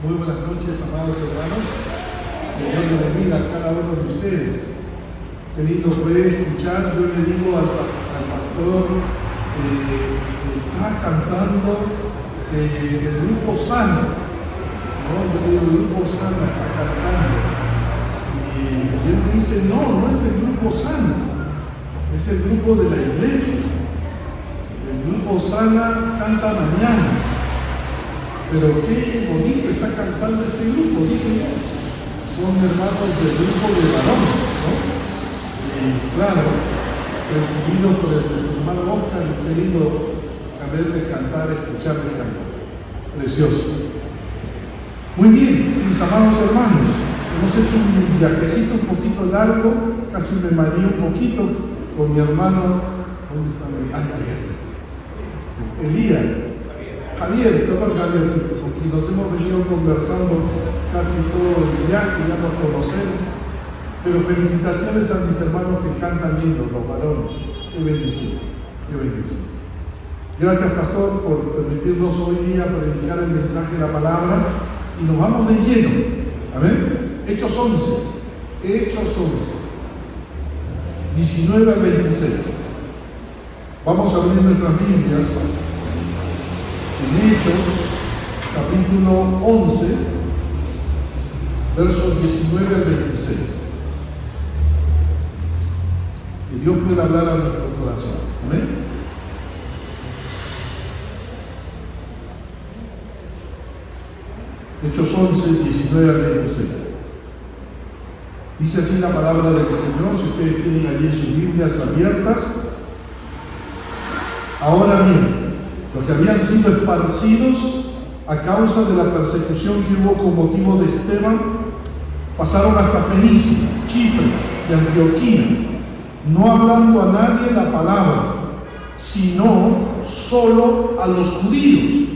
Muy buenas noches, amados hermanos. Que Dios les bendiga a cada uno de ustedes. Qué lindo fue escuchar. Yo le digo al pastor, está cantando el grupo Sana, ¿no? Yo le digo, el grupo Sana está cantando. Y él me dice, no es el grupo Sana, es el grupo de la iglesia. El grupo Sana canta mañana. Pero qué bonito está cantando este grupo, dije yo. Son hermanos del grupo de varones, ¿no? Y claro, presidido por nuestro hermano Oscar, querido verles cantar, escucharles cantar. Precioso. Muy bien, mis amados hermanos, hemos hecho un viajecito un poquito largo, casi me mareé un poquito con mi hermano. ¿Dónde está? Elías. Javier, porque nos hemos venido conversando casi todo el viaje, ya nos conocemos, pero felicitaciones a mis hermanos que cantan lindo, los varones. Qué bendición, qué bendición. Gracias, pastor, por permitirnos hoy día predicar el mensaje de la palabra y nos vamos de lleno. Amén. Hechos 11, 19 al 26. Vamos a abrir nuestras Biblias en Hechos, capítulo 11, versos 19 al 26. Que Dios pueda hablar a nuestro corazón. Amén. Hechos 11, 19 al 26. Dice así la palabra del Señor, si ustedes tienen allí sus Biblias abiertas. Ahora bien, los que habían sido esparcidos a causa de la persecución que hubo con motivo de Esteban, pasaron hasta Fenicia, Chipre y Antioquía, no hablando a nadie la palabra, sino solo a los judíos.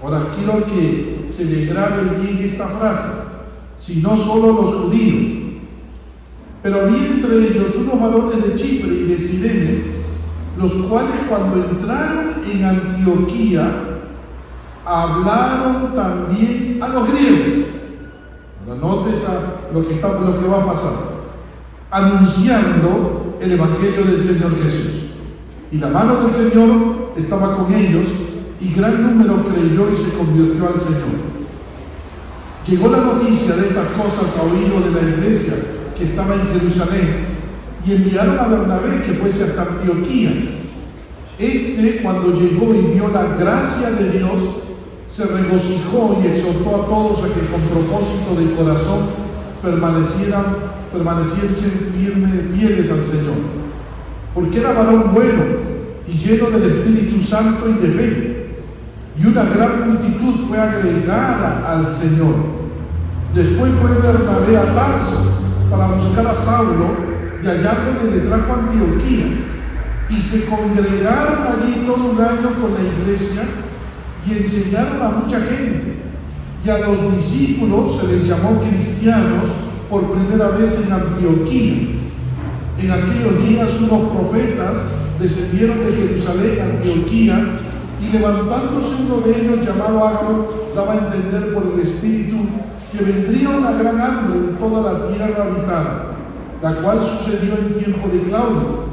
Ahora quiero que se le grabe bien esta frase, sino solo a los judíos. Pero había entre ellos unos varones de Chipre y de Cirene, los cuales cuando entraron en Antioquía hablaron también a los griegos. Ahora notes lo que va a pasar, anunciando el evangelio del Señor Jesús. Y la mano del Señor estaba con ellos, y gran número creyó y se convirtió al Señor. Llegó la noticia de estas cosas a oído de la iglesia que estaba en Jerusalén, y enviaron a Bernabé que fuese hasta Antioquía. Cuando llegó y vio la gracia de Dios, se regocijó y exhortó a todos a que con propósito de corazón permaneciesen fieles al Señor, porque era varón bueno y lleno del Espíritu Santo y de fe, y una gran multitud fue agregada al Señor. Después fue Bernabé a Tarso para buscar a Saulo, y hallándole le trajo a Antioquía, y se congregaron allí todo un año con la iglesia y enseñaron a mucha gente, y a los discípulos se les llamó cristianos por primera vez en Antioquía. En aquellos días unos profetas descendieron de Jerusalén a Antioquía, y levantándose uno de ellos llamado Ágabo daba a entender por el Espíritu que vendría una gran hambre en toda la tierra habitada, la cual sucedió en tiempo de Claudio.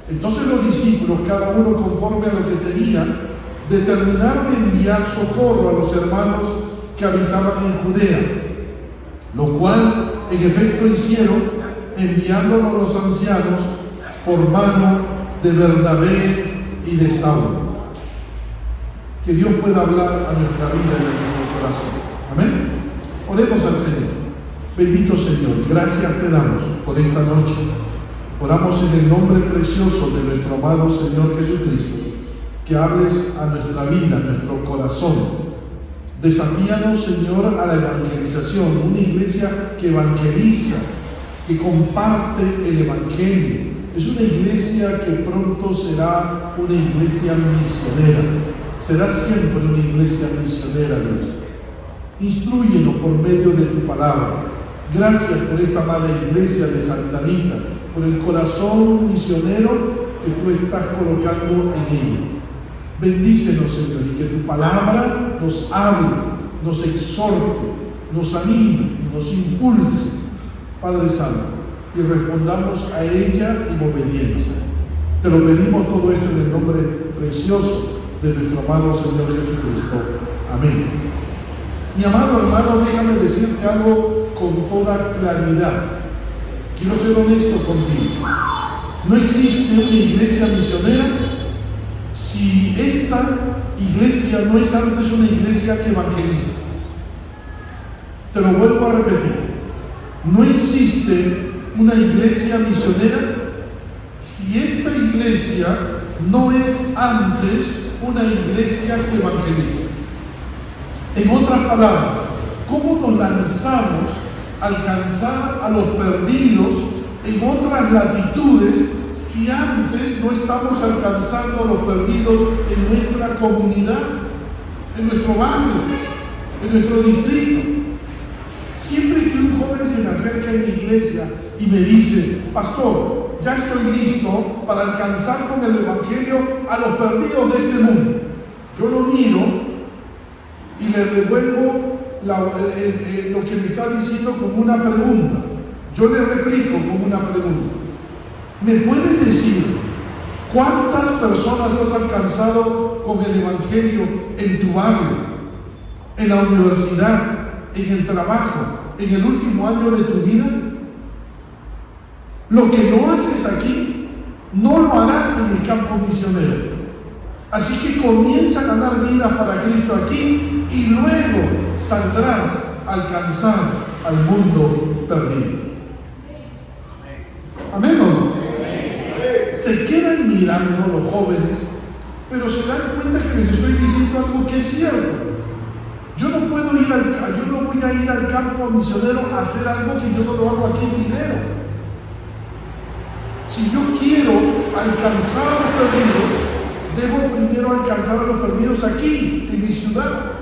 Entonces los discípulos, cada uno conforme a lo que tenía, determinaron enviar socorro a los hermanos que habitaban en Judea, lo cual en efecto hicieron, enviándonos los ancianos por mano de Bernabé y de Saulo. Que Dios pueda hablar a nuestra vida y a nuestro corazón. Amén. Oremos al Señor. Bendito Señor, gracias te damos por esta noche. Oramos en el nombre precioso de nuestro amado Señor Jesucristo, que hables a nuestra vida, a nuestro corazón. Desafíanos, Señor, a la evangelización, una iglesia que evangeliza, que comparte el evangelio. Es una iglesia que pronto será una iglesia misionera. Será siempre una iglesia misionera, Dios. Instrúyenos por medio de tu palabra. Gracias por esta amada iglesia de Santa Anita, por el corazón misionero que tú estás colocando en ella. Bendícenos, Señor, y que tu palabra nos hable, nos exhorte, nos anime, nos impulse, Padre Santo, y respondamos a ella en obediencia. Te lo pedimos todo esto en el nombre precioso de nuestro amado Señor Jesucristo. Amén. Mi amado hermano, déjame decirte algo con toda claridad. Quiero ser honesto contigo. No existe una iglesia misionera si esta iglesia no es antes una iglesia que evangeliza. Te lo vuelvo a repetir. No existe una iglesia misionera si esta iglesia no es antes una iglesia que evangeliza. En otras palabras, ¿cómo nos lanzamos a alcanzar a los perdidos en otras latitudes si antes no estamos alcanzando a los perdidos en nuestra comunidad, en nuestro barrio, en nuestro distrito? Siempre que un joven se me acerca en mi iglesia y me dice: pastor, ya estoy listo para alcanzar con el evangelio a los perdidos de este mundo, yo lo miro y le devuelvo lo que me está diciendo como una pregunta. Yo le replico como una pregunta: ¿me puedes decir cuántas personas has alcanzado con el evangelio en tu barrio, en la universidad, en el trabajo, en el último año de tu vida? Lo que no haces aquí, no lo harás en el campo misionero. Así que comienza a ganar vidas para Cristo aquí y luego saldrás a alcanzar al mundo perdido. ¿Amén o no? Se quedan mirando los jóvenes, pero se dan cuenta que les estoy diciendo algo que es cierto. Yo no voy a ir al campo misionero a hacer algo que yo no lo hago aquí primero. Si yo quiero alcanzar a los perdidos, debo primero alcanzar a los perdidos aquí, en mi ciudad.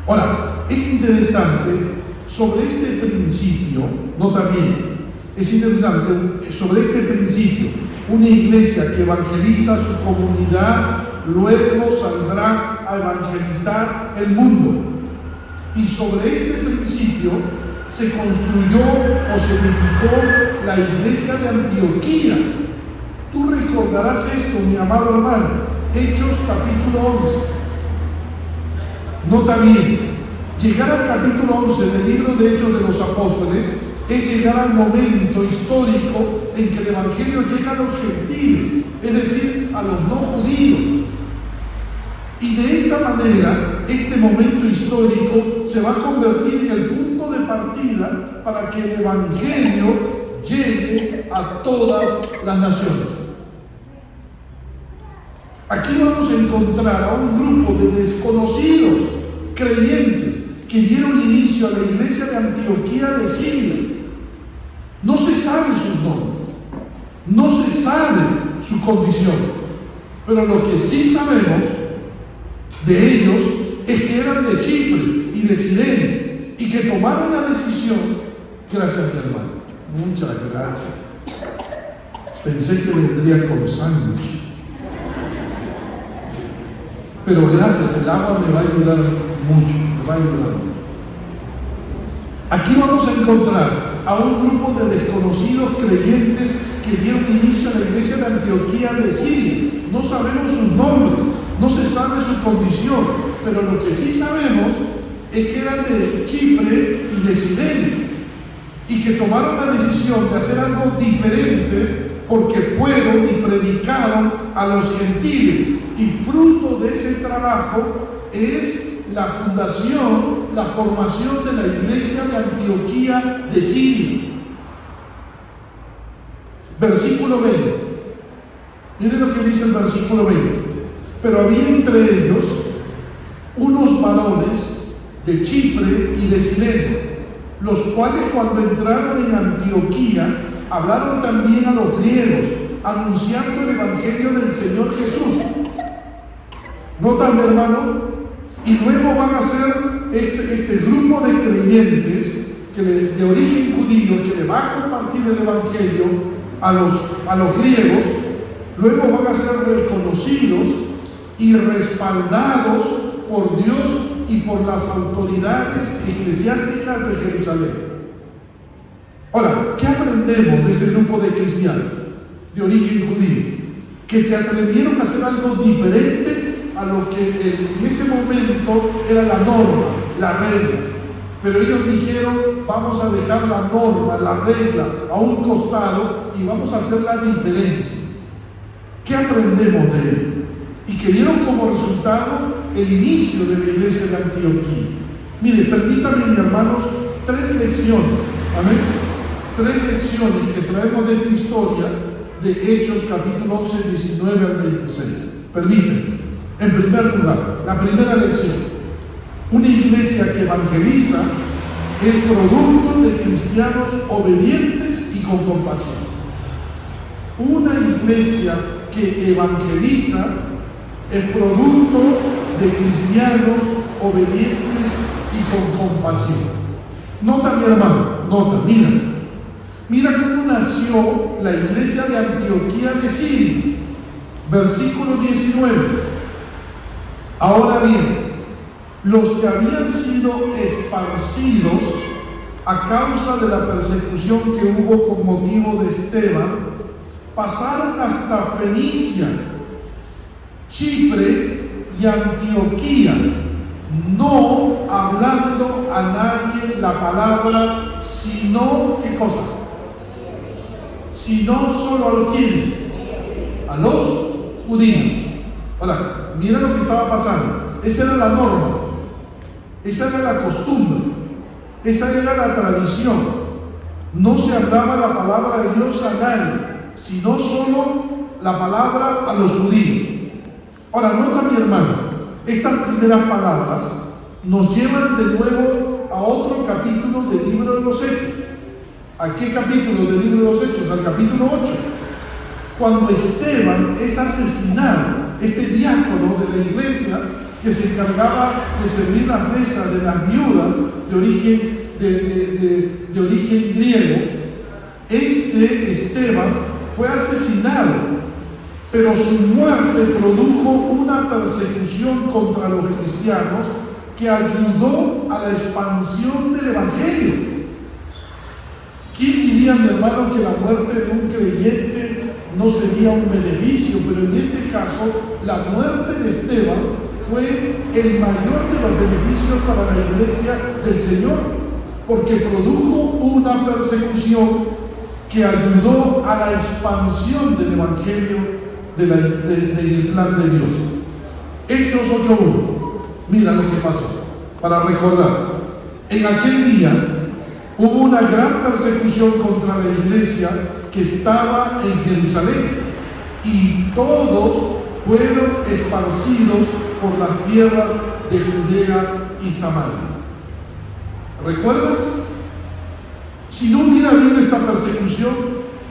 Ahora, es interesante sobre este principio, nota bien, es interesante sobre este principio, una iglesia que evangeliza a su comunidad, luego saldrá a evangelizar el mundo. Y sobre este principio se construyó o se edificó la iglesia de Antioquía. Tú recordarás esto, mi amado hermano, Hechos capítulo 11. Nota bien, llegar al capítulo 11 del libro de Hechos de los Apóstoles es llegar al momento histórico en que el evangelio llega a los gentiles, es decir, a los no judíos. Y de esa manera, este momento histórico se va a convertir en el punto de partida para que el evangelio llegue a todas las naciones. Aquí vamos a encontrar a un grupo de desconocidos creyentes que dieron inicio a la iglesia de Antioquía de Siria. No se sabe sus nombres, no se sabe su condición, pero lo que sí sabemos de ellos es que eran de Chipre y de Cirene y que tomaron la decisión. Gracias, mi hermano, muchas gracias. Pensé que vendría con sándwich, pero gracias, el agua me va a ayudar mucho, me va a ayudar. Aquí vamos a encontrar a un grupo de desconocidos creyentes que dieron inicio a la iglesia de Antioquía de Siria. No sabemos sus nombres, no se sabe su condición, pero lo que sí sabemos es que eran de Chipre y de Cirene y que tomaron la decisión de hacer algo diferente porque fueron y predicaron a los gentiles, y fruto de ese trabajo es la fundación, la formación de la iglesia de Antioquía de Siria. Versículo 20. Miren lo que dice el versículo 20. Pero había entre ellos unos varones de Chipre y de Cirene, los cuales cuando entraron en Antioquía hablaron también a los griegos, anunciando el evangelio del Señor Jesús. ¿Notan, hermano? Y luego van a ser este grupo de creyentes de origen judío que le va a compartir el evangelio a los griegos. Luego van a ser reconocidos y respaldados por Dios y por las autoridades eclesiásticas de Jerusalén. Ahora, ¿qué aprendemos de este grupo de cristianos de origen judío? Que se atrevieron a hacer algo diferente a lo que en ese momento era la norma, la regla. Pero ellos dijeron, vamos a dejar la norma, la regla a un costado y vamos a hacer la diferencia. ¿Qué aprendemos de ello? Y que dieron como resultado el inicio de la iglesia de Antioquía. Mire, permítanme, mis hermanos, 3 lecciones. Amén. 3 lecciones que traemos de esta historia de Hechos capítulo 11, 19 al 26. Permítanme. En primer lugar, la primera lección: una iglesia que evangeliza es producto de cristianos obedientes y con compasión. Una iglesia que evangeliza es producto de cristianos obedientes y con compasión. Nota, mi hermano, nota, mira cómo nació la iglesia de Antioquía de Siria. Versículo 19. Ahora bien, los que habían sido esparcidos a causa de la persecución que hubo con motivo de Esteban, pasaron hasta Fenicia, Chipre y Antioquía, no hablando a nadie la palabra, sino, ¿qué cosa? Sino solo a los quienes, a los judíos. Ahora, mira lo que estaba pasando. Esa era la norma, esa era la costumbre, esa era la tradición. No se hablaba la palabra de Dios a nadie, sino solo la palabra a los judíos. Ahora, nota, mi hermano, estas primeras palabras nos llevan de nuevo a otro capítulo del libro de los Hechos. ¿A qué capítulo del libro de los Hechos? Al capítulo 8. Cuando Esteban es asesinado, este diácono de la iglesia que se encargaba de servir las mesas de las viudas de origen griego, este Esteban fue asesinado, pero su muerte produjo una persecución contra los cristianos que ayudó a la expansión del evangelio. ¿Quién diría, mi hermano, que la muerte de un creyente no sería un beneficio? Pero en este caso, la muerte de Esteban fue el mayor de los beneficios para la iglesia del Señor, porque produjo una persecución que ayudó a la expansión del evangelio del plan de Dios. Hechos 8:1. Mira lo que pasó, para recordar. En aquel día hubo una gran persecución contra la iglesia que estaba en Jerusalén, y todos fueron esparcidos por las tierras de Judea y Samaria. ¿Recuerdas? Si no hubiera habido esta persecución,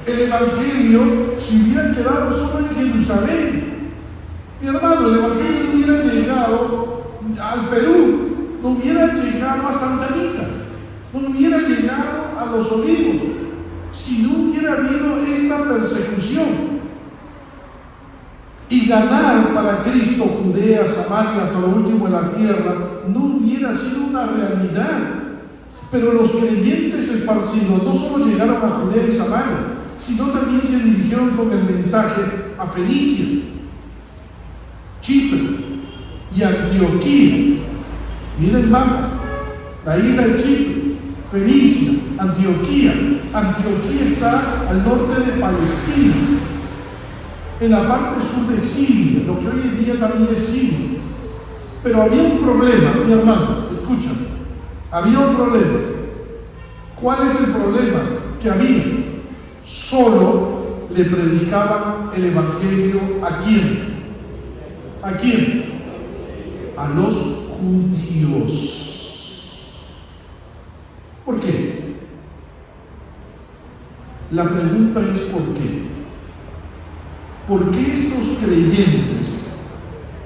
el evangelio se hubiera quedado solo en Jerusalén. Mi hermano, el evangelio no hubiera llegado al Perú, no hubiera llegado a Santa Rita, no hubiera llegado a Los Olivos, si no hubiera habido esta persecución. Y ganar para Cristo Judea, Samaria, hasta lo último en la tierra, no hubiera sido una realidad. Pero los creyentes esparcidos no solo llegaron a Judea y Samaria, sino también se dirigieron con el mensaje a Fenicia, Chipre y Antioquía. Mira el mapa, la isla de Chipre, Fenicia, Antioquía. Antioquía está al norte de Palestina, en la parte sur de Siria, lo que hoy en día también es Siria. Pero había un problema, mi hermano, escúchame, había un problema. ¿Cuál es el problema que había? Solo le predicaban el evangelio ¿a quién? ¿A quién? A los judíos. ¿Por qué? La pregunta es ¿por qué? ¿Por qué estos creyentes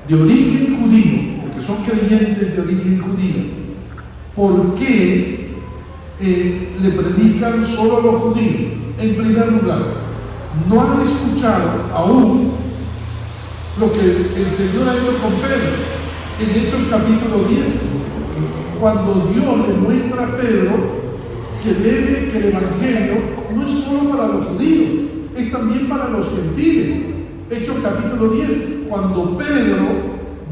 de origen judío, porque son creyentes de origen judío, por qué le predican solo a los judíos? En primer lugar, no han escuchado aún lo que el Señor ha hecho con Pedro en Hechos capítulo 10. cuando Dios le muestra a Pedro que el Evangelio no es solo para los judíos, es también para los gentiles. Hechos capítulo 10, cuando Pedro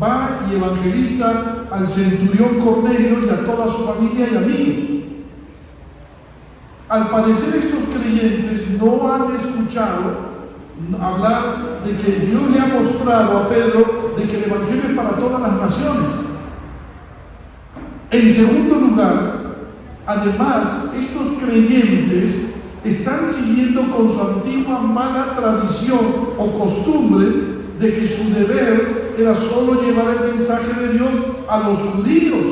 va y evangeliza al centurión Cornelio y a toda su familia y amigos. Al parecer estos creyentes no han escuchado hablar de que Dios le ha mostrado a Pedro de que el Evangelio es para todas las naciones. En segundo lugar, además, estos creyentes están siguiendo con su antigua mala tradición o costumbre de que su deber era solo llevar el mensaje de Dios a los judíos.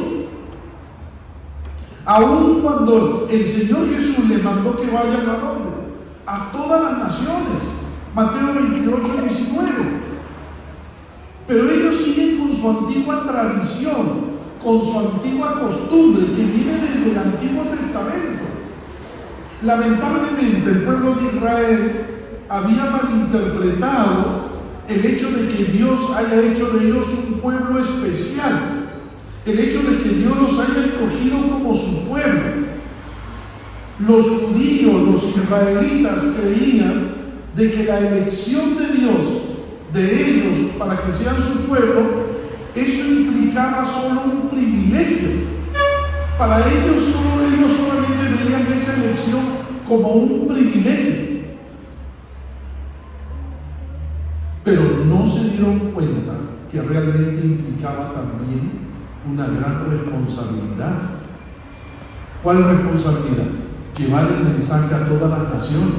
Aun cuando el Señor Jesús les mandó que vayan ¿a dónde? A todas las naciones. Mateo 28, 19. Pero ellos siguen con su antigua tradición, con su antigua costumbre que viene desde el Antiguo Testamento. Lamentablemente el pueblo de Israel había malinterpretado el hecho de que Dios haya hecho de ellos un pueblo especial, el hecho de que Dios los haya escogido como su pueblo. Los judíos, los israelitas creían de que la elección de Dios, de ellos, para que sean su pueblo, eso implicaba solo un privilegio. Para ellos solamente veían esa elección como un privilegio. Pero no se dieron cuenta que realmente implicaba también una gran responsabilidad. ¿Cuál responsabilidad? Llevar el mensaje a todas las naciones.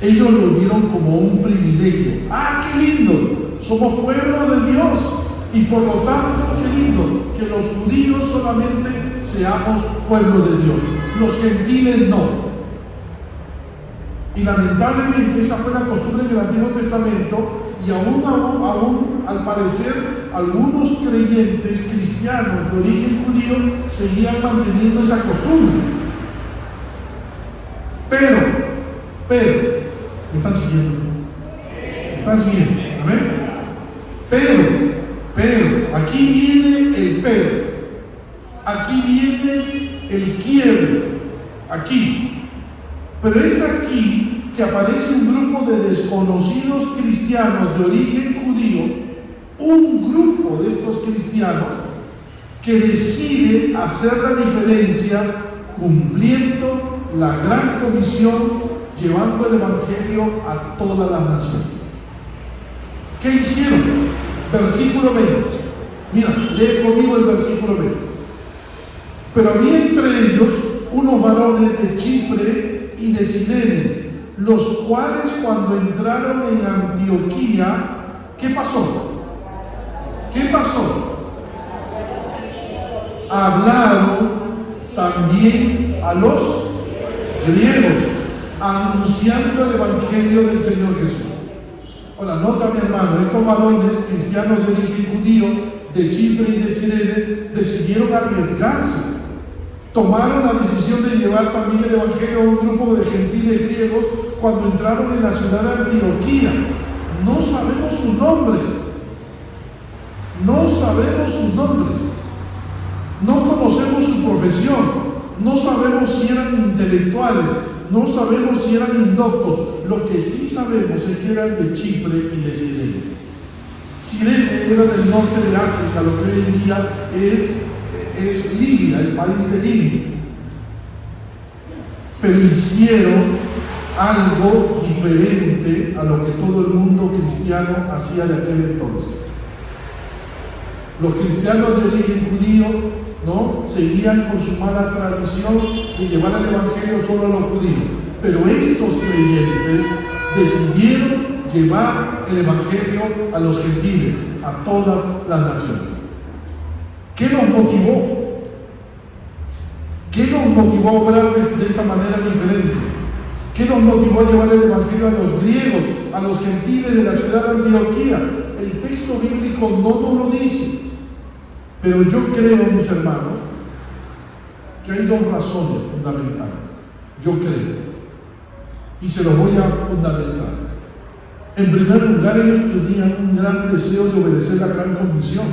Ellos lo vieron como un privilegio. ¡Ah, qué lindo! Somos pueblo de Dios. Y por lo tanto, qué lindo que los judíos solamente seamos pueblo de Dios, los gentiles no. Y lamentablemente esa fue la costumbre del Antiguo Testamento, y aún al parecer algunos creyentes cristianos de origen judío seguían manteniendo esa costumbre. Pero, ¿me están siguiendo? ¿Me están siguiendo? ¿Amén? Pero, aquí viene el pero. Aquí viene el quiebre. Aquí. Pero es aquí que aparece un grupo de desconocidos cristianos de origen judío, un grupo de estos cristianos que decide hacer la diferencia cumpliendo la gran comisión, llevando el Evangelio a todas las naciones. ¿Qué hicieron? Versículo 20. Mira, lee conmigo el versículo 20. Pero había entre ellos unos varones de Chipre y de Cirene, los cuales cuando entraron en Antioquía, ¿qué pasó? Hablaron también a los griegos, anunciando el Evangelio del Señor Jesús. Ahora, nota, mi hermano, estos varones cristianos de origen judío de Chipre y de Cirene decidieron arriesgarse. Tomaron la decisión de llevar también el Evangelio a un grupo de gentiles griegos cuando entraron en la ciudad de Antioquía. No sabemos sus nombres. No conocemos su profesión. No sabemos si eran intelectuales. No sabemos si eran indoctos. Lo que sí sabemos es que eran de Chipre y de Cirene. Cirene era del norte de África, lo que hoy en día es Libia, el país de Libia. Pero hicieron algo diferente a lo que todo el mundo cristiano hacía de aquel entonces. Los cristianos de origen judío, ¿no?, seguían con su mala tradición de llevar el Evangelio solo a los judíos. Pero estos creyentes decidieron llevar el Evangelio a los gentiles, a todas las naciones. ¿Qué nos motivó? ¿Qué nos motivó a obrar de esta manera diferente? ¿Qué nos motivó a llevar el Evangelio a los griegos, a los gentiles de la ciudad de Antioquía? El texto bíblico no nos lo dice, pero yo creo, mis hermanos, que hay dos razones fundamentales. Yo creo, y se los voy a fundamentar. En primer lugar, ellos tenían un gran deseo de obedecer la gran comisión.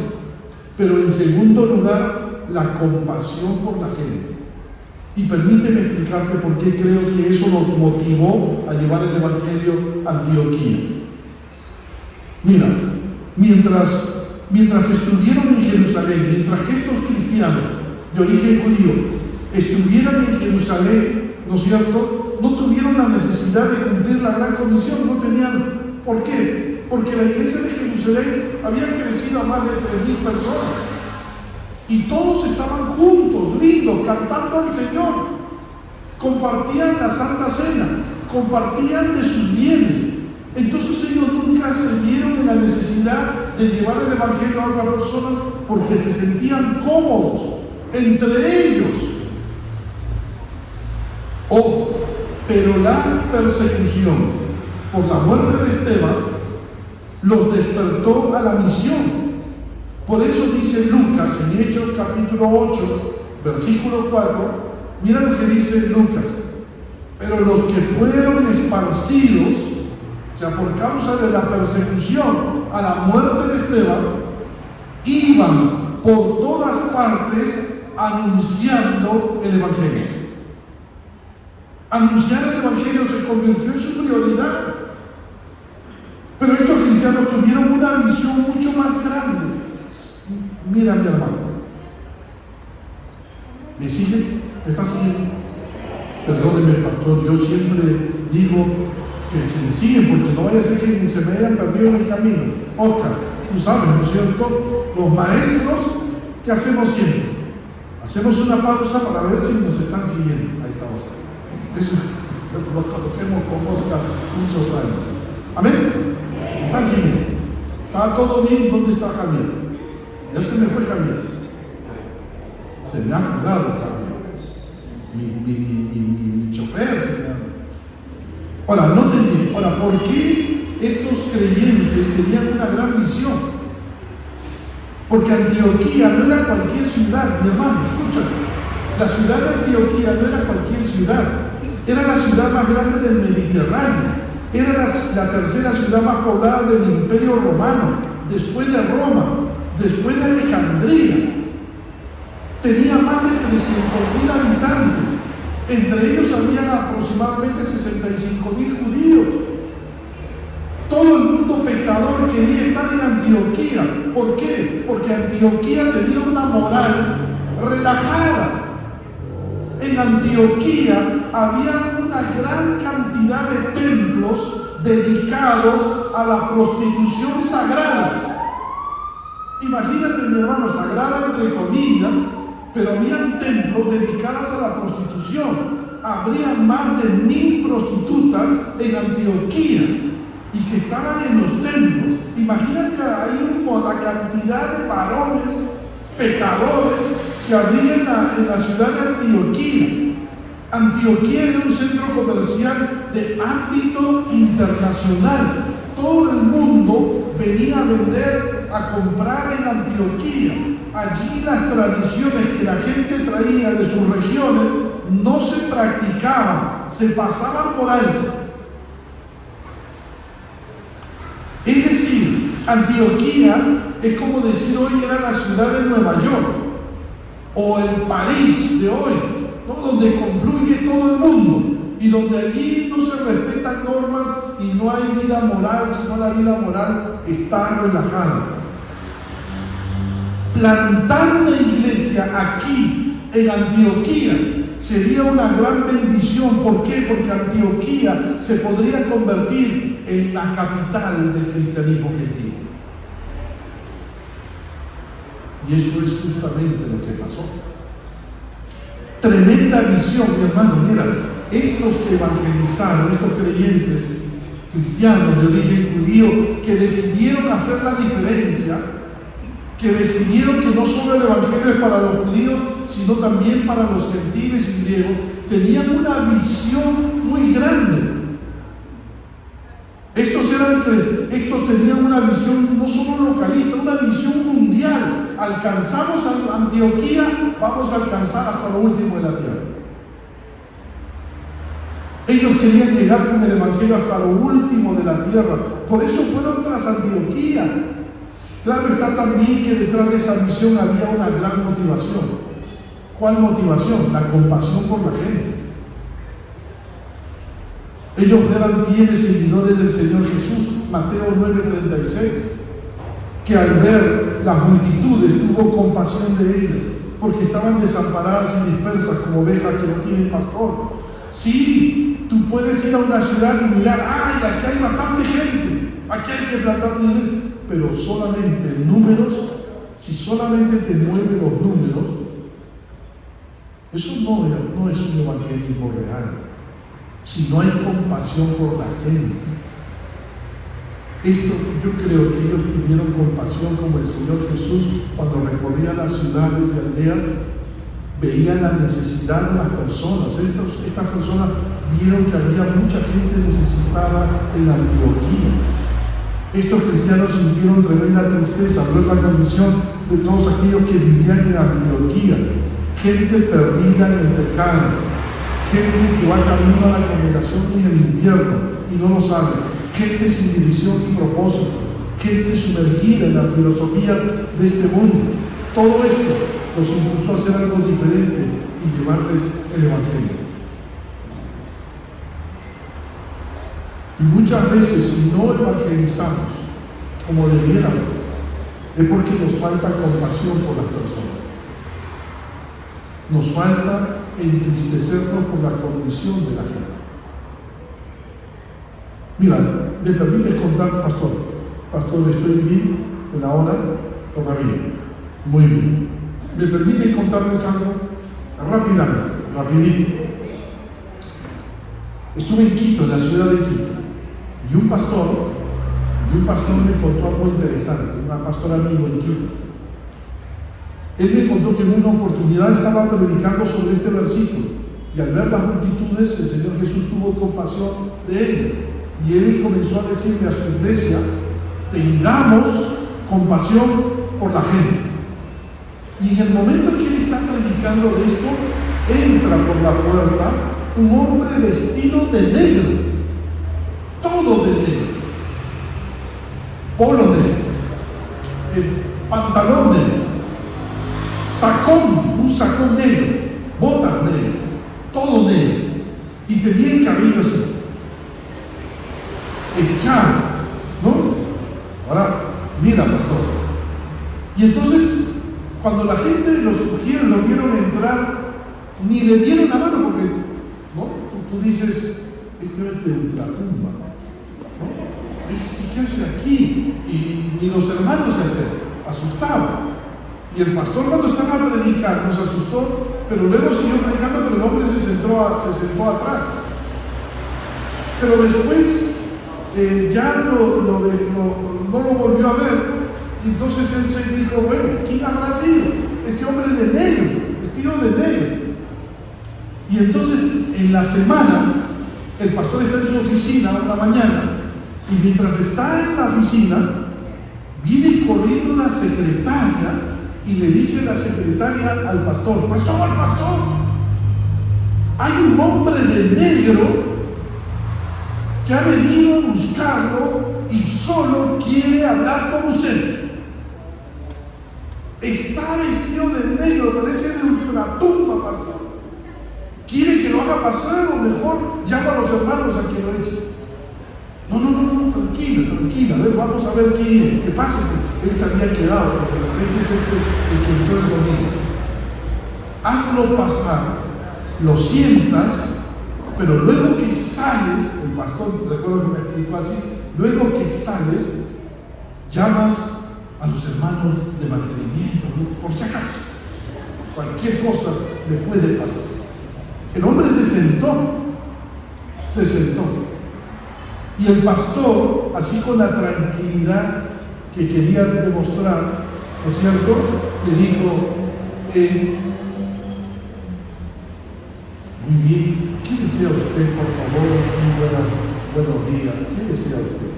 Pero en segundo lugar, la compasión por la gente. Y permíteme explicarte por qué creo que eso nos motivó a llevar el Evangelio a Antioquía. Mira, mientras estuvieron en Jerusalén, mientras que estos cristianos de origen judío estuvieran en Jerusalén, ¿no es cierto?, no tuvieron la necesidad de cumplir la gran comisión, no tenían. ¿Por qué? Porque la iglesia de Jerusalén había crecido a más de 3.000 personas y todos estaban juntos, lindos, cantando al Señor, compartían la Santa Cena, compartían de sus bienes. Entonces ellos nunca se vieron en la necesidad de llevar el Evangelio a otras personas porque se sentían cómodos entre ellos. Ojo, pero la persecución por la muerte de Esteban los despertó a la misión. Por eso dice Lucas en Hechos capítulo 8, versículo 4, mira lo que dice Lucas: pero los que fueron esparcidos, o sea, por causa de la persecución a la muerte de Esteban, iban por todas partes anunciando el Evangelio. Anunciar el Evangelio se convirtió en su prioridad. Pero estos cristianos tuvieron una visión mucho más grande. Mira, mi hermano, ¿me sigues? ¿Me estás siguiendo? Perdóneme, pastor, yo siempre digo que se me siguen porque no vaya a ser que se me hayan perdido en el camino. Oscar, tú sabes, ¿no es cierto? Los maestros, ¿qué hacemos siempre? Hacemos una pausa para ver si nos están siguiendo. Ahí está Oscar. Eso lo conocemos con Oscar muchos años. ¿Amén? ¿Me están siguiendo? ¿Está todo bien? ¿Dónde está Javier? Ya se me fue Javier. Se me ha fugado Javier. Mi chofer se me ha... Ahora, noten bien. Ahora, ¿por qué estos creyentes tenían una gran misión? Porque Antioquía no era cualquier ciudad, mi hermano, escúchate. La ciudad de Antioquía no era cualquier ciudad. Era la ciudad más grande del Mediterráneo. Era la tercera ciudad más poblada del Imperio Romano, después de Roma, después de Alejandría. Tenía más de 300.000 habitantes. Entre ellos había aproximadamente 65.000 judíos. Todo el mundo pecador quería estar en Antioquía. ¿Por qué? Porque Antioquía tenía una moral relajada. En Antioquía había una gran cantidad de templos dedicados a la prostitución sagrada. Imagínate, mi hermano, sagrada entre comillas, pero habían templos dedicados a la prostitución. Habría más de 1.000 prostitutas en Antioquía y que estaban en los templos. Imagínate ahí la cantidad de varones pecadores que había en la ciudad de Antioquía. Antioquía era un centro comercial de ámbito internacional. Todo el mundo venía a vender, a comprar en Antioquía. Allí las tradiciones que la gente traía de sus regiones no se practicaban, se pasaban por alto. Es decir, Antioquía es como decir hoy era la ciudad de Nueva York o el París de hoy, ¿no? Donde confluye todo el mundo y donde allí no se respetan normas y no hay vida moral, sino la vida moral está relajada. Plantar una iglesia aquí en Antioquía sería una gran bendición. ¿Por qué? Porque Antioquía se podría convertir en la capital del cristianismo gentil. Y eso es justamente lo que pasó. Tremenda visión, mi hermano. Mira, estos que evangelizaron, estos creyentes cristianos de origen judío que decidieron hacer la diferencia, que decidieron que no solo el evangelio es para los judíos, sino también para los gentiles y griegos, tenían una visión muy grande. Estos tenían una visión no solo localista, una visión mundial. Alcanzamos a Antioquía, vamos a alcanzar hasta lo último de la tierra. Ellos querían llegar con el evangelio hasta lo último de la tierra. Por eso fueron tras Antioquía. Claro está también que detrás de esa misión había una gran motivación. ¿Cuál motivación? La compasión por la gente. Ellos eran fieles seguidores del Señor Jesús. Mateo 9:36, que al ver las multitudes tuvo compasión de ellas, porque estaban desamparadas y dispersas como ovejas que no tienen pastor. Sí, tú puedes ir a una ciudad y mirar, ¡ay, aquí hay bastante gente! Aquí hay que plantar una iglesia. Pero solamente en números, si solamente te mueven los números, eso no es un evangelismo real. Si no hay compasión por la gente, esto, yo creo que ellos tuvieron compasión como el Señor Jesús cuando recorría las ciudades y aldeas, veía la necesidad de las personas. Estas personas vieron que había mucha gente necesitada en Antioquía. Estos cristianos sintieron tremenda tristeza al ver la condición de todos aquellos que vivían en Antioquía, gente perdida en el pecado, gente que va camino a la condenación y el infierno y no lo sabe, gente sin división y propósito, gente sumergida en la filosofía de este mundo. Todo esto los impulsó a hacer algo diferente y llevarles el Evangelio. Y muchas veces, si no evangelizamos como debiéramos, es porque nos falta compasión por las personas. Nos falta entristecernos por la condición de la gente. Mira, ¿me permites contar, pastor? Pastor, ¿estoy bien con la hora? Todavía. Muy bien. ¿Me permiten contarles algo? Rápidamente, rapidito. Estuve en Quito, en la ciudad de Quito, y un pastor me contó algo interesante, un pastor amigo en Quito. Él me contó que en una oportunidad estaba predicando sobre este versículo, y al ver las multitudes, el Señor Jesús tuvo compasión de ellos, y él comenzó a decirle a su iglesia: tengamos compasión por la gente. Y en el momento que él está predicando de esto, entra por la puerta un hombre vestido de negro, todo de negro, polo negro, pantalón negro, un sacón negro, botas negras, todo negro, y tenía el cabello así, echado, ¿no? Ahora, mira, pastor. Y entonces, cuando la gente lo surgieron, lo vieron entrar, ni le dieron la mano, porque ¿no? Tú dices, esto es de ultratumba, ¿no? ¿Qué hace aquí? Y los hermanos se asustaban. Y el pastor, cuando estaba a predicar, nos asustó, pero luego siguió predicando, pero el hombre se sentó atrás. Pero después ya no lo volvió a ver. Entonces él se dijo, bueno, ¿quién habrá sido? Este hombre de negro, vestido de negro. Y entonces en la semana, el pastor está en su oficina una mañana, y mientras está en la oficina, viene corriendo la secretaria y le dice la secretaria al pastor: pastor, hay un hombre de negro que ha venido a buscarlo y solo quiere hablar con usted. Está vestido de negro, parece de ultratumba, pastor. ¿Quiere que lo haga pasar o mejor llama a los hermanos a que lo echen? No, tranquila, a ver, vamos a ver quién es. ¿Qué pasa? Que él se había quedado, porque de repente es el que entró el domingo. Hazlo pasar, lo sientas, pero luego que sales, el pastor, recuerdo que me explicó así, luego que sales, llamas a los hermanos de mantenimiento, ¿no? Por si acaso, cualquier cosa le puede pasar. El hombre se sentó, y el pastor, así con la tranquilidad que quería demostrar, ¿no es cierto?, le dijo: muy bien, ¿qué desea usted, por favor? Muy buenos días, ¿qué desea usted?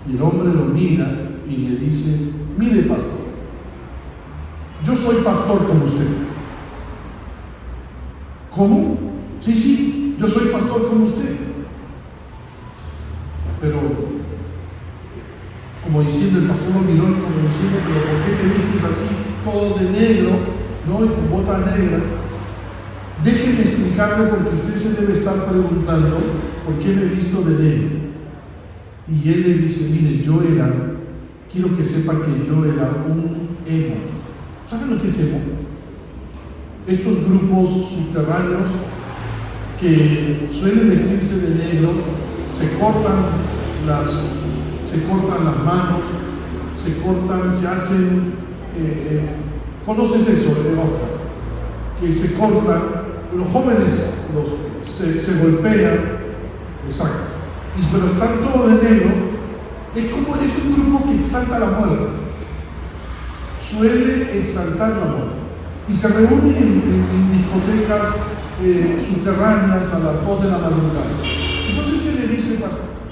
Y el hombre lo mira y le dice: mire, pastor, yo soy pastor como usted. ¿Cómo? Sí, yo soy pastor como usted. Pero, como diciendo, el pastor lo miró como diciendo, pero ¿por qué te vistes así, todo de negro, ¿no? Y con botas negras. Déjenme explicarlo porque usted se debe estar preguntando por qué me he visto de negro. Y él le dice, mire, quiero que sepa que yo era un emo. ¿Saben lo que es emo? Estos grupos subterráneos que suelen vestirse de negro, se cortan las manos, se hacen, ¿conoces eso, Oscar? Que se cortan, los jóvenes se golpean, exacto, pero están todos de negro. Es un grupo que exalta la muerte, suele exaltar la muerte, y se reúnen en discotecas subterráneas a las 2 de la madrugada. Entonces se le dice,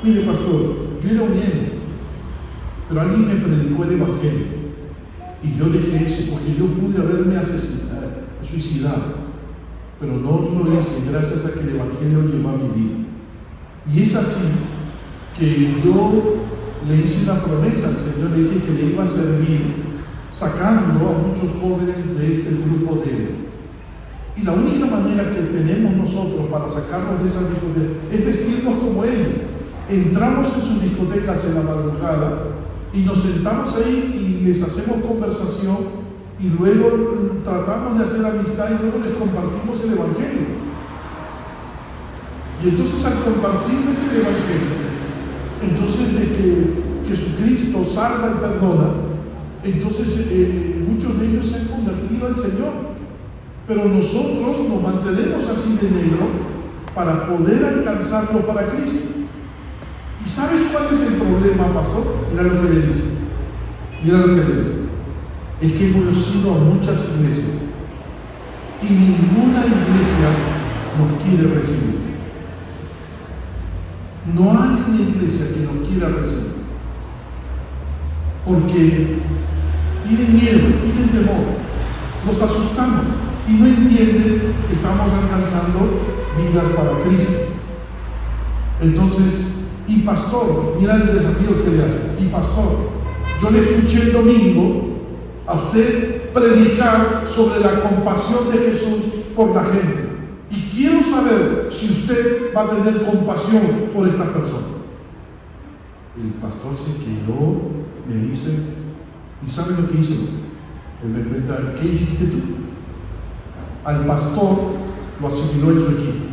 mire pastor, yo era un emo, pero alguien me predicó el evangelio, y yo dejé eso porque yo pude haberme suicidado, pero no lo hice gracias a que el evangelio llevó a mi vida. Y es así que yo le hice una promesa al Señor, le dije que le iba a servir sacando a muchos jóvenes de este grupo de él. Y la única manera que tenemos nosotros para sacarnos de esas discotecas es vestirnos como ellos. Entramos en sus discotecas en la madrugada y nos sentamos ahí y les hacemos conversación y luego tratamos de hacer amistad y luego les compartimos el evangelio. Y entonces al compartirles el evangelio, entonces de que Jesucristo salva y perdona, entonces muchos de ellos se han convertido al Señor. Pero nosotros nos mantenemos así de negro para poder alcanzarlo para Cristo. ¿Y sabes cuál es el problema, pastor? Mira lo que le dice. Es que hemos ido a muchas iglesias y ninguna iglesia nos quiere recibir. No hay una iglesia que nos quiera recibir, porque tienen miedo, tienen temor, nos asustamos y no entienden que estamos alcanzando vidas para Cristo. Entonces, y pastor, mira el desafío que le hace. Y pastor, yo le escuché el domingo a usted predicar sobre la compasión de Jesús por la gente. Y quiero saber si usted va a tener compasión por estas personas. El pastor se quedó, me dice, ¿y sabe lo que hizo? Él me cuenta, ¿qué hiciste tú? Al pastor lo asimiló en su equipo.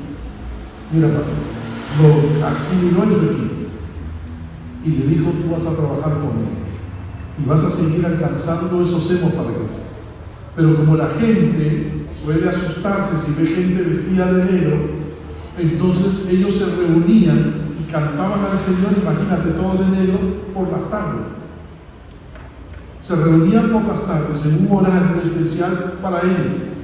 Mira, pastor, lo asimiló en su equipo y le dijo, tú vas a trabajar conmigo y vas a seguir alcanzando esos emos para Cristo. Pero como la gente suele asustarse si ve gente vestida de negro, entonces ellos se reunían y cantaban al Señor, imagínate, todo de negro, por las tardes. Se reunían por las tardes en un horario especial para ellos,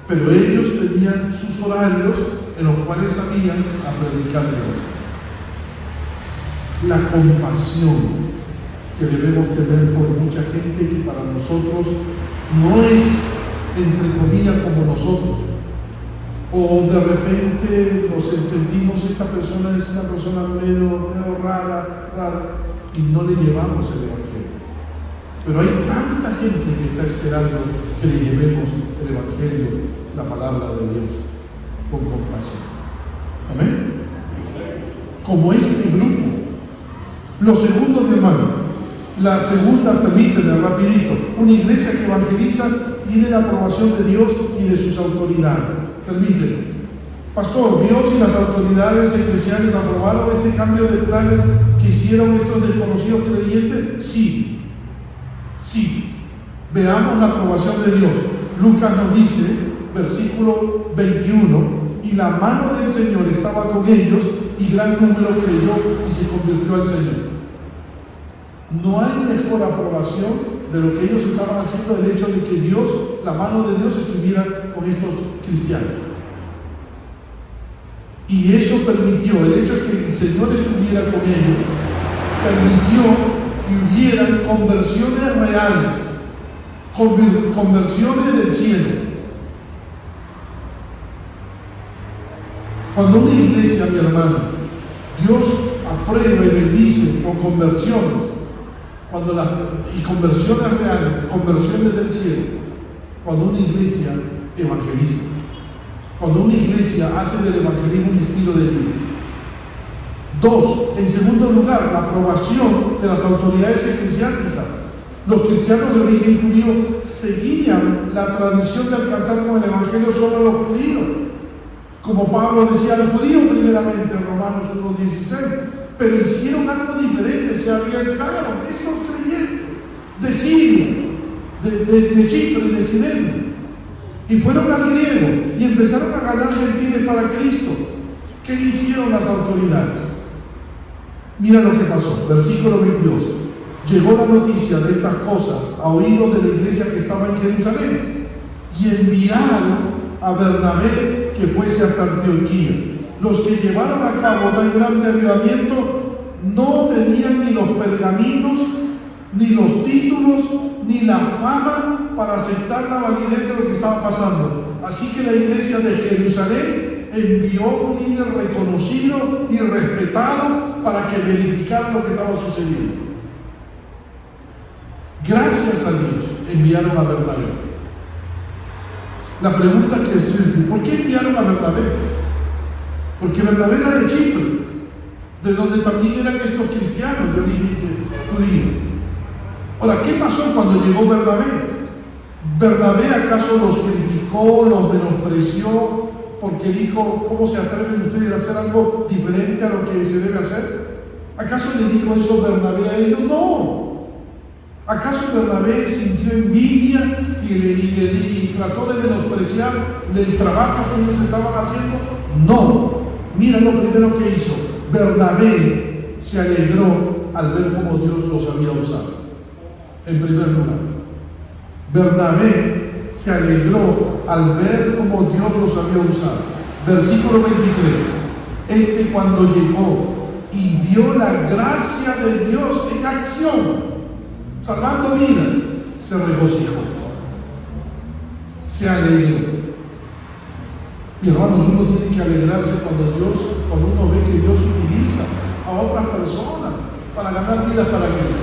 pero ellos tenían sus horarios en los cuales salían a predicar Dios. La compasión que debemos tener por mucha gente que para nosotros no es, entre comillas, como nosotros, o de repente nos sentimos, esta persona es una persona medio rara, y no le llevamos el evangelio. Pero hay tanta gente que está esperando que le llevemos el evangelio, la palabra de Dios, con compasión. Amén. Como este grupo. Lo segundo, mi hermano, la segunda, permíteme rapidito, una iglesia que evangeliza tiene la aprobación de Dios y de sus autoridades. Permíteme. Pastor, ¿Dios y las autoridades eclesiales aprobaron este cambio de planes que hicieron estos desconocidos creyentes? Sí. Veamos la aprobación de Dios. Lucas nos dice, versículo 21, y la mano del Señor estaba con ellos y gran número creyó y se convirtió al Señor. No hay mejor aprobación de lo que ellos estaban haciendo, el hecho de que Dios, la mano de Dios estuviera con estos cristianos. Y eso permitió, el hecho de que el Señor estuviera con ellos, permitió que hubieran conversiones reales, conversiones del cielo. Cuando una iglesia, mi hermano, Dios aprueba y bendice con conversiones, y conversiones reales, conversiones del cielo, cuando una iglesia evangeliza, cuando una iglesia hace del evangelismo un estilo de vida. 2, en segundo lugar, la aprobación de las autoridades eclesiásticas. Los cristianos de origen judío seguían la tradición de alcanzar con el evangelio solo a los judíos, como Pablo decía al judío primeramente en Romanos 1:16, pero hicieron algo diferente, se arriesgaron estos creyentes de Siria, de Chipre y de Cirene, y fueron al griego y empezaron a ganar gentiles para Cristo. ¿Qué hicieron las autoridades? Mira lo que pasó, versículo 22. Llegó la noticia de estas cosas a oídos de la iglesia que estaba en Jerusalén, y enviaron a Bernabé que fuese hasta Antioquía. Los que llevaron a cabo tan grande avivamiento no tenían ni los pergaminos, ni los títulos, ni la fama para aceptar la validez de lo que estaba pasando. Así que la iglesia de Jerusalén envió un líder reconocido y respetado para que verificara lo que estaba sucediendo. Gracias a Dios enviaron a Bernabé. La pregunta que surge: ¿por qué enviaron a Bernabé? Porque Bernabé era de Chipre, de donde también eran estos cristianos de origen judío. Ahora, ¿qué pasó cuando llegó Bernabé? ¿Bernabé acaso los criticó, los menospreció, porque dijo: ¿cómo se atreven ustedes a hacer algo diferente a lo que se debe hacer? ¿Acaso le dijo eso Bernabé a ellos? No. ¿Acaso Bernabé sintió envidia y trató de menospreciar el trabajo que ellos estaban haciendo? No. Mira lo primero que hizo. Bernabé se alegró al ver cómo Dios los había usado. En primer lugar, Bernabé se alegró al ver cómo Dios los había usado. Versículo 23. Cuando llegó y vio la gracia de Dios en acción, salvando vidas, se regocijó, se alegró. Y hermanos, uno tiene que alegrarse cuando uno ve que Dios utiliza a otras personas para ganar vidas para Cristo.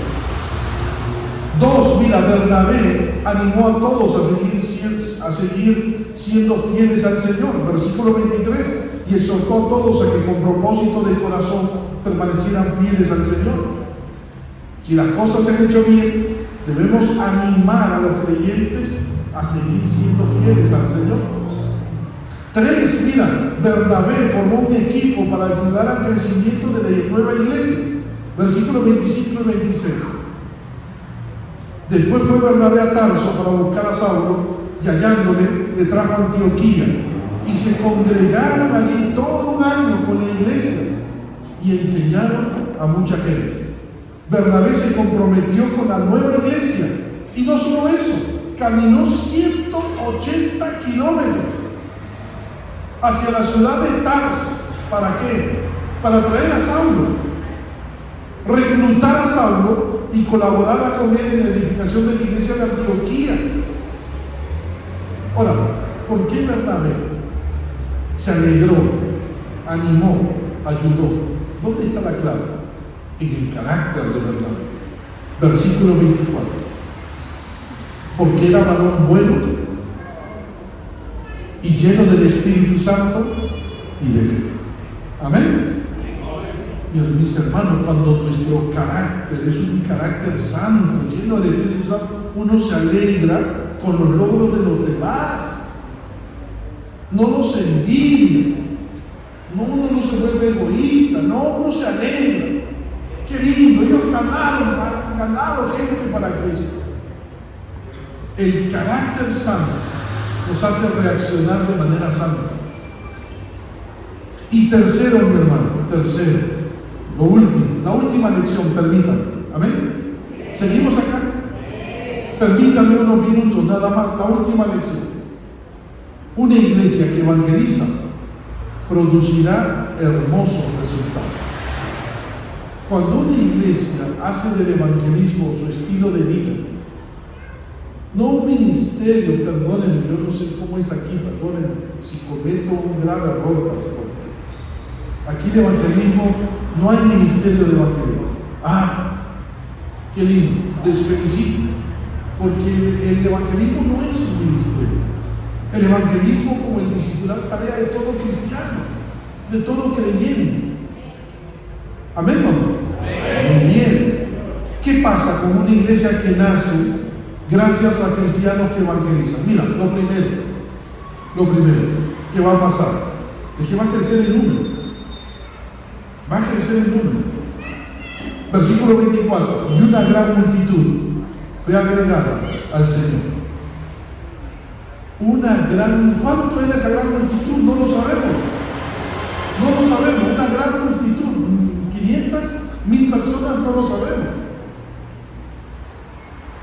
2, mira, Bernabé animó a todos a seguir siendo fieles al Señor. Versículo 23, y exhortó a todos a que con propósito de corazón permanecieran fieles al Señor. Si las cosas se han hecho bien, debemos animar a los creyentes a seguir siendo fieles al Señor. 3, mira, Bernabé formó un equipo para ayudar al crecimiento de la nueva iglesia. Versículos 25 y 26. Después fue Bernabé a Tarso para buscar a Saulo, y hallándole, le trajo a Antioquía, y se congregaron allí todo un año con la iglesia, y enseñaron a mucha gente. Bernabé se comprometió con la nueva iglesia, y no solo eso, caminó 180 kilómetros hacia la ciudad de Tarso. ¿Para qué? Para traer a Saulo, reclutar a Saulo y colaborar con él en la edificación de la iglesia de Antioquía. Ahora, ¿por qué Bernabé se alegró, animó, ayudó? ¿Dónde está la clave? En el carácter de Bernabé. Versículo 24. Porque era varón bueno y lleno del Espíritu Santo y de fe. Amén. Mis hermanos, cuando nuestro carácter es un carácter santo, lleno del Espíritu Santo, uno se alegra con los logros de los demás. No los envidia. No, uno no se vuelve egoísta. No, uno se alegra. Qué lindo, ellos han ganado gente para Cristo. El carácter santo nos hace reaccionar de manera santa. Y tercero, mi hermano, la última lección, permítanme. ¿Amén? ¿Seguimos acá? Permítanme unos minutos nada más, la última lección. Una iglesia que evangeliza producirá hermosos resultados. Cuando una iglesia hace del evangelismo su estilo de vida, no un ministerio, perdónenme, yo no sé cómo es aquí, perdónenme si cometo un grave error, pastor. Aquí el evangelismo, no hay ministerio de evangelismo. Qué lindo, les felicito, porque el evangelismo no es un ministerio. El evangelismo, como el discipular, tarea de todo cristiano, de todo creyente. Amén, ¿no? Muy bien. ¿Qué pasa con una iglesia que nace gracias a cristianos que evangelizan? Mira, lo primero que va a pasar es que va a crecer el número. Va a crecer el número. Versículo 24. Y una gran multitud fue agregada al Señor. ¿Cuánto era esa gran multitud? No lo sabemos. Una gran multitud, 500, 1000 personas, no lo sabemos.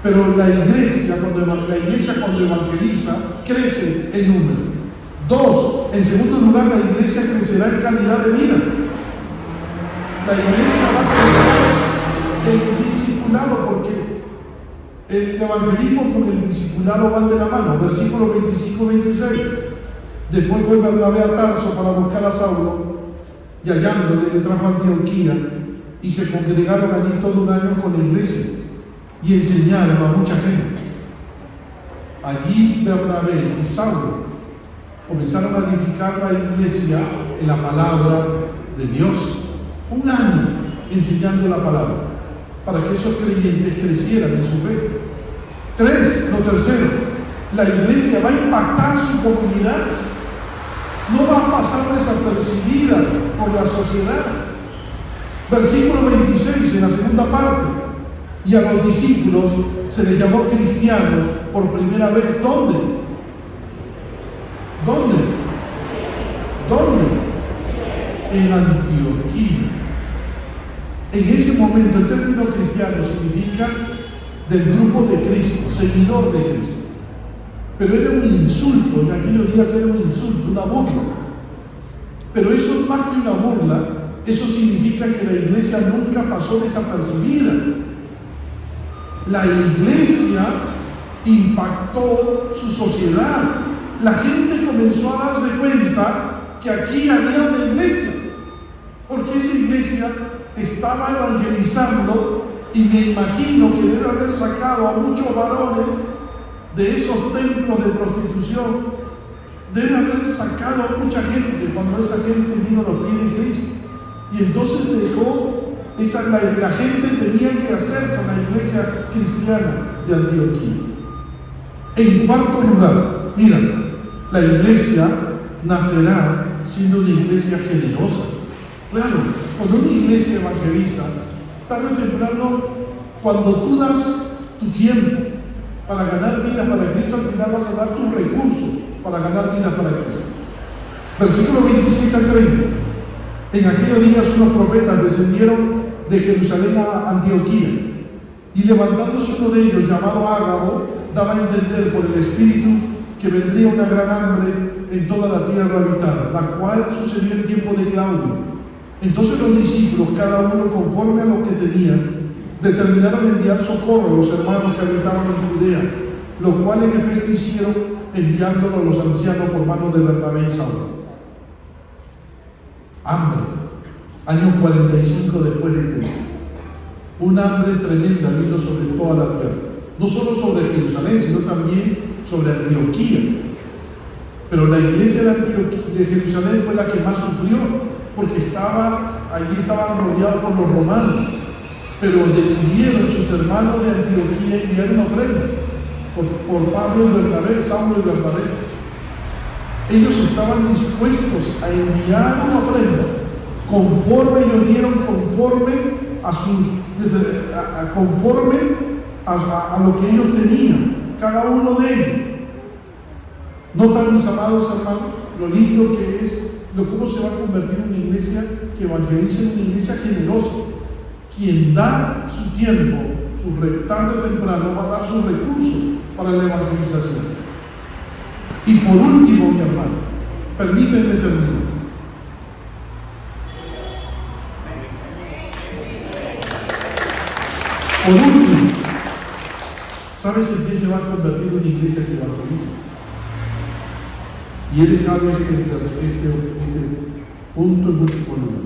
Pero la iglesia cuando evangeliza, crece en número. 2, en segundo lugar, la iglesia crecerá en calidad de vida. La iglesia va a crecer en discipulado, porque el evangelismo con el discipulado van de la mano. Versículo 25-26. Después fue Bernabé a Tarso para buscar a Saulo, y hallándole le trajo a Antioquía, y se congregaron allí todo un año con la iglesia, y enseñaron a mucha gente. Allí Bernabé y Saulo comenzaron a edificar la iglesia en la palabra de Dios. Un año enseñando la palabra, para que esos creyentes crecieran en su fe. 3, lo tercero, la iglesia va a impactar su comunidad. No va a pasar desapercibida por la sociedad. Versículo 26, en la segunda parte. Y a los discípulos se les llamó cristianos por primera vez. ¿Dónde? En Antioquía. En ese momento el término cristiano significa del grupo de Cristo, seguidor de Cristo. Pero era un insulto, en aquellos días era un insulto, una burla. Pero eso, más que una burla, eso significa que la iglesia nunca pasó desapercibida. La iglesia impactó su sociedad. La gente comenzó a darse cuenta que aquí había una iglesia, porque esa iglesia estaba evangelizando, y me imagino que debe haber sacado a muchos varones de esos templos de prostitución. Debe haber sacado a mucha gente cuando esa gente vino a los pies de Cristo. Y entonces dejó, la gente tenía que hacer con la iglesia cristiana de Antioquía. En cuarto lugar, mira, la iglesia nacerá siendo una iglesia generosa. Claro, cuando una iglesia evangeliza, tarde o temprano, cuando tú das tu tiempo para ganar vidas para Cristo, al final vas a dar tus recursos para ganar vidas para Cristo. Versículo 27 al 30. En aquellos días unos profetas descendieron de Jerusalén a Antioquía, y levantándose uno de ellos, llamado Ágabo, daba a entender por el Espíritu que vendría una gran hambre en toda la tierra habitada, la cual sucedió en tiempo de Claudio. Entonces los discípulos, cada uno conforme a lo que tenían, determinaron enviar socorro a los hermanos que habitaban en Judea, lo cual en efecto hicieron, enviándolo a los ancianos por manos de Bernabé y Saulo. Hambre, año 45 después de Cristo. Un hambre tremenda vino sobre toda la tierra, no solo sobre Jerusalén, sino también sobre Antioquía. Pero la iglesia de Jerusalén fue la que más sufrió, porque allí estaban rodeados por los romanos. Pero decidieron sus hermanos de Antioquía enviar una ofrenda por Pablo y Bernabé, Saulo y Bernabé. Ellos estaban dispuestos a enviar una ofrenda conforme ellos dieron, conforme a lo que ellos tenían, cada uno de ellos. ¿Notan, mis amados hermanos, lo lindo que es, cómo se va a convertir en una iglesia que evangeliza, en una iglesia generosa? Quien da su tiempo, tarde o temprano, va a dar sus recursos para la evangelización. Y por último, mi hermano, permítanme terminar. Por último, ¿sabes en qué se va a convertir una iglesia que evangeliza? Y he dejado este punto en último lugar.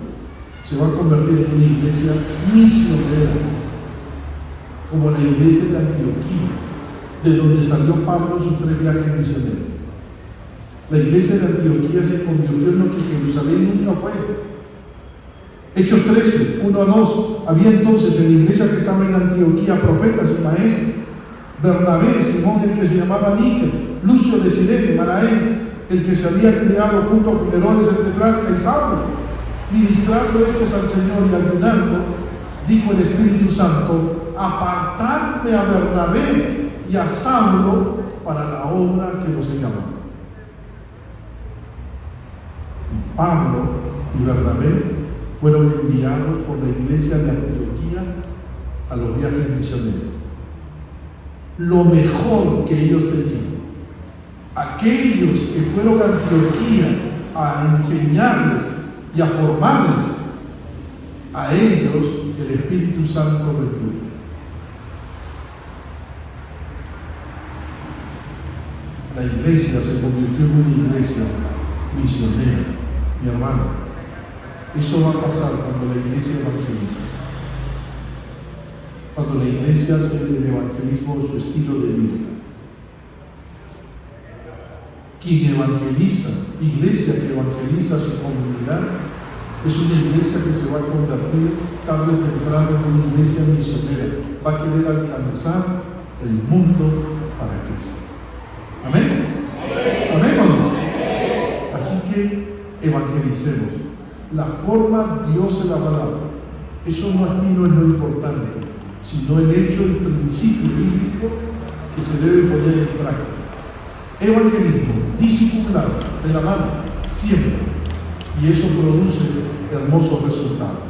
Se va a convertir en una iglesia misionera. como la iglesia de Antioquía, de donde salió Pablo en sus 3 viajes misioneros. La iglesia de Antioquía se convirtió en lo que Jerusalén nunca fue. Hechos 13, 1 a 2. Había entonces en la iglesia que estaba en Antioquía profetas y maestros: Bernabé, Simón el que se llamaba Níger, Lucio de Cirene, Manaén, el que se había criado junto a Herodes el tetrarca, y Saulo. Ministrando estos al Señor y ayunando, dijo el Espíritu Santo: apartadme a Bernabé y a Saulo para la obra que los he llamado. Y Pablo y Bernabé fueron enviados por la iglesia de Antioquía a los viajes misioneros. Lo mejor que ellos tenían, aquellos que fueron a Antioquía a enseñarles y a formarles, a ellos el Espíritu Santo retuvo. La iglesia se convirtió en una iglesia misionera, mi hermano. Eso va a pasar cuando la iglesia evangeliza. Cuando la iglesia hace el evangelismo su estilo de vida. Quien evangeliza, iglesia que evangeliza a su comunidad, es una iglesia que se va a convertir tarde o temprano en una iglesia misionera. Va a querer alcanzar el mundo para Cristo. ¿Amén? ¿Amén o no? Así que evangelicemos. La forma Dios se la va a dar. Eso aquí no es lo importante, sino el hecho, el principio bíblico que se debe poner en práctica. Evangelismo, discipulado, de la mano, siempre. Y eso produce hermosos resultados.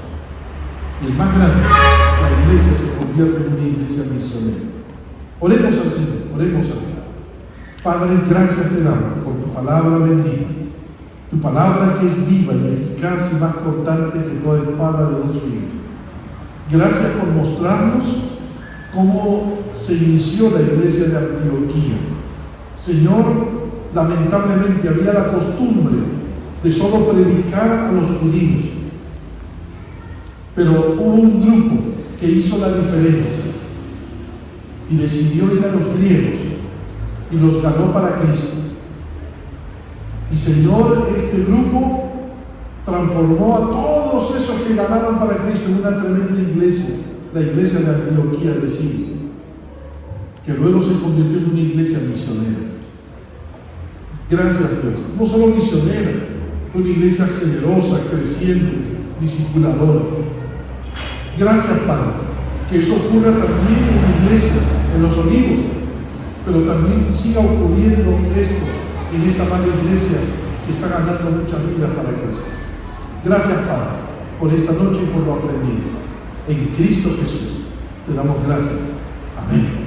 Y el más grande, la iglesia se convierte en una iglesia misionera. Oremos al Señor, oremos a Dios. Padre, gracias te damos por tu palabra bendita. Tu palabra que es viva y eficaz y más cortante que toda espada de 2 filos. Gracias por mostrarnos cómo se inició la iglesia de Antioquía. Señor, lamentablemente había la costumbre de solo predicar a los judíos. Pero hubo un grupo que hizo la diferencia y decidió ir a los griegos y los ganó para Cristo. Y Señor, este grupo transformó a todos esos que ganaron para Cristo en una tremenda iglesia, la iglesia de Antioquía de Siria, que luego se convirtió en una iglesia misionera. Gracias, Dios. No solo misionera, fue una iglesia generosa, creciente, discipuladora. Gracias, Padre, que eso ocurra también en la iglesia, en los Olivos, pero también siga ocurriendo esto en esta madre iglesia que está ganando muchas vidas para Cristo. Gracias, Padre, por esta noche y por lo aprendido. En Cristo Jesús te damos gracias. Amén.